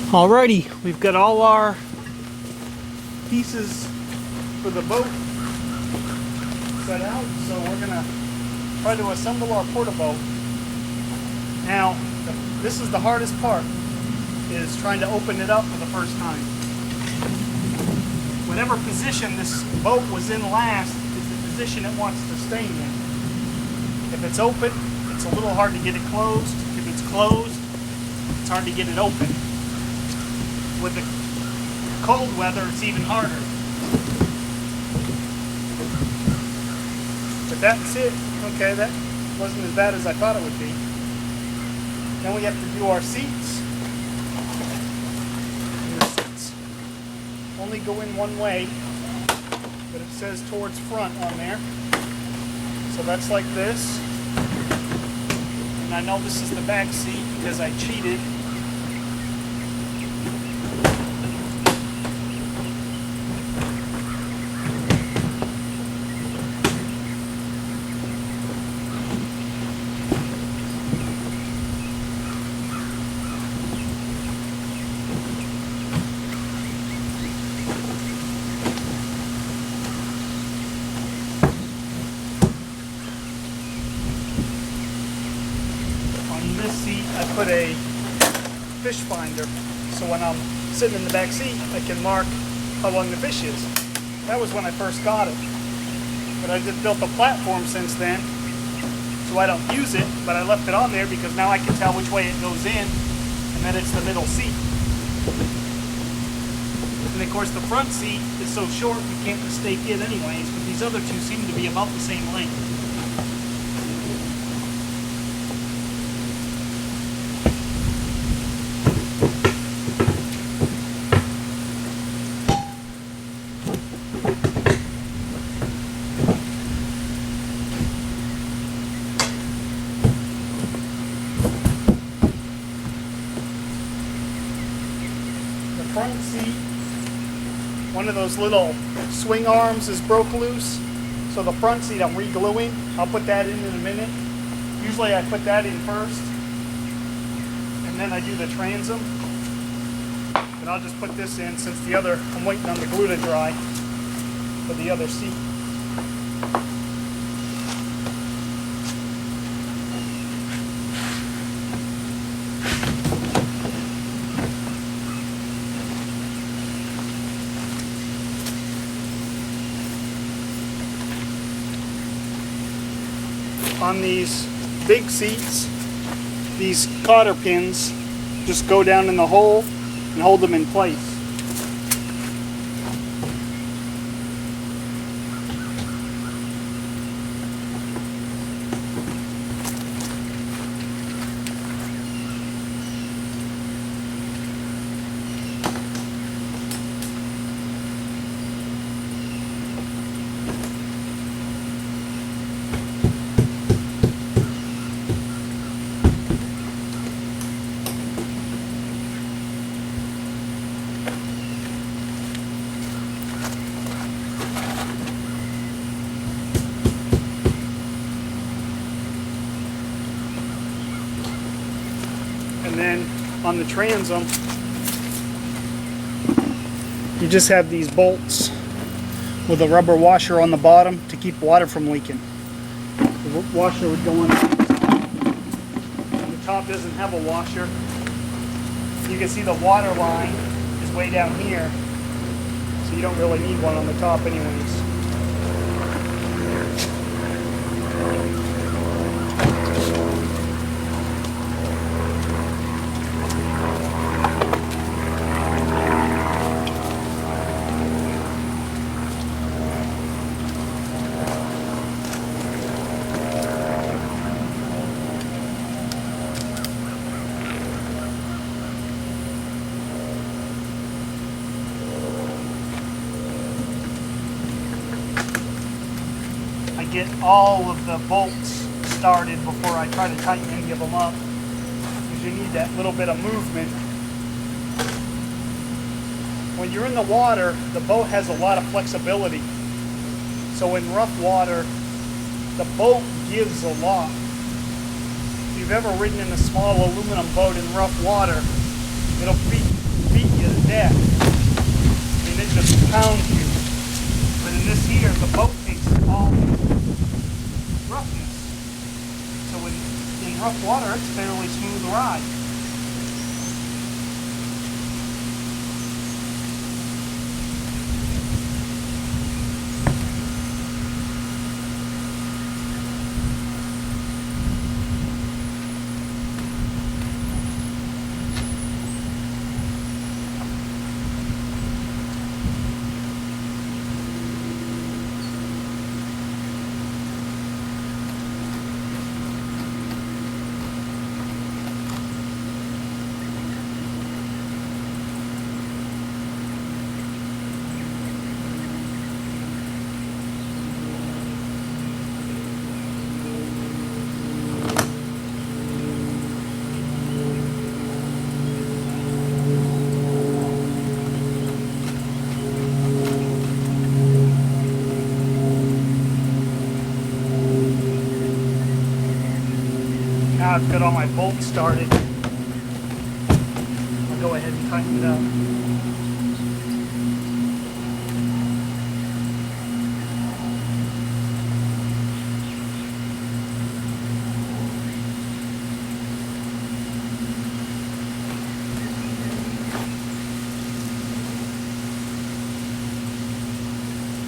Alrighty, we've got all our pieces for the boat set out, so we're gonna try to assemble our Porta Bote. Now, this is the hardest part, is trying to open it up for the first time. Whatever position this boat was in last is the position it wants to stay in. If it's open, it's a little hard to get it closed. If it's closed, it's hard to get it open. With the cold weather, it's even harder. But that's it. Okay, that wasn't as bad as I thought it would be. Then we have to do our seats. And the seats only go in one way, but it says towards front on there. So that's like this. And I know this is the back seat because I cheated. This seat I put a fish finder, so when I'm sitting in the back seat I can mark how long the fish is. That was when I first got it, but I just built a platform since then, so I don't use it, but I left it on there because now I can tell which way it goes in and that it's the middle seat. And of course the front seat is so short you can't mistake it anyways, but these other two seem to be about the same length. Front seat, one of those little swing arms is broke loose, so the front seat I'm re-gluing. I'll put that in a minute. Usually I put that in first and then I do the transom, but I'll just put this in since the other, I'm waiting on the glue to dry for the other seat. On these big seats, these cotter pins just go down in the hole and hold them in place. And then on the transom, you just have these bolts with a rubber washer on the bottom to keep water from leaking. The washer would go on the top. The top doesn't have a washer. You can see the water line is way down here, so you don't really need one on the top anyways. Get all of the bolts started before I try to tighten any of them up, because you need that little bit of movement. When you're in the water, the boat has a lot of flexibility, so in rough water the boat gives a lot. If you've ever ridden in a small aluminum boat in rough water, it'll be deck. And it just pounds you. But in this here, the boat takes all roughness. So in rough water, it's fairly smooth ride. Now I've got all my bolts started. I'll go ahead and tighten it up.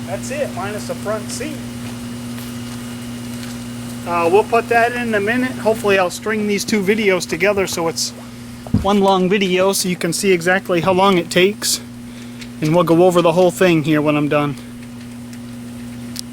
That's it, minus the front seat. We'll put that in a minute. Hopefully I'll string these two videos together so it's one long video so you can see exactly how long it takes. And we'll go over the whole thing here when I'm done.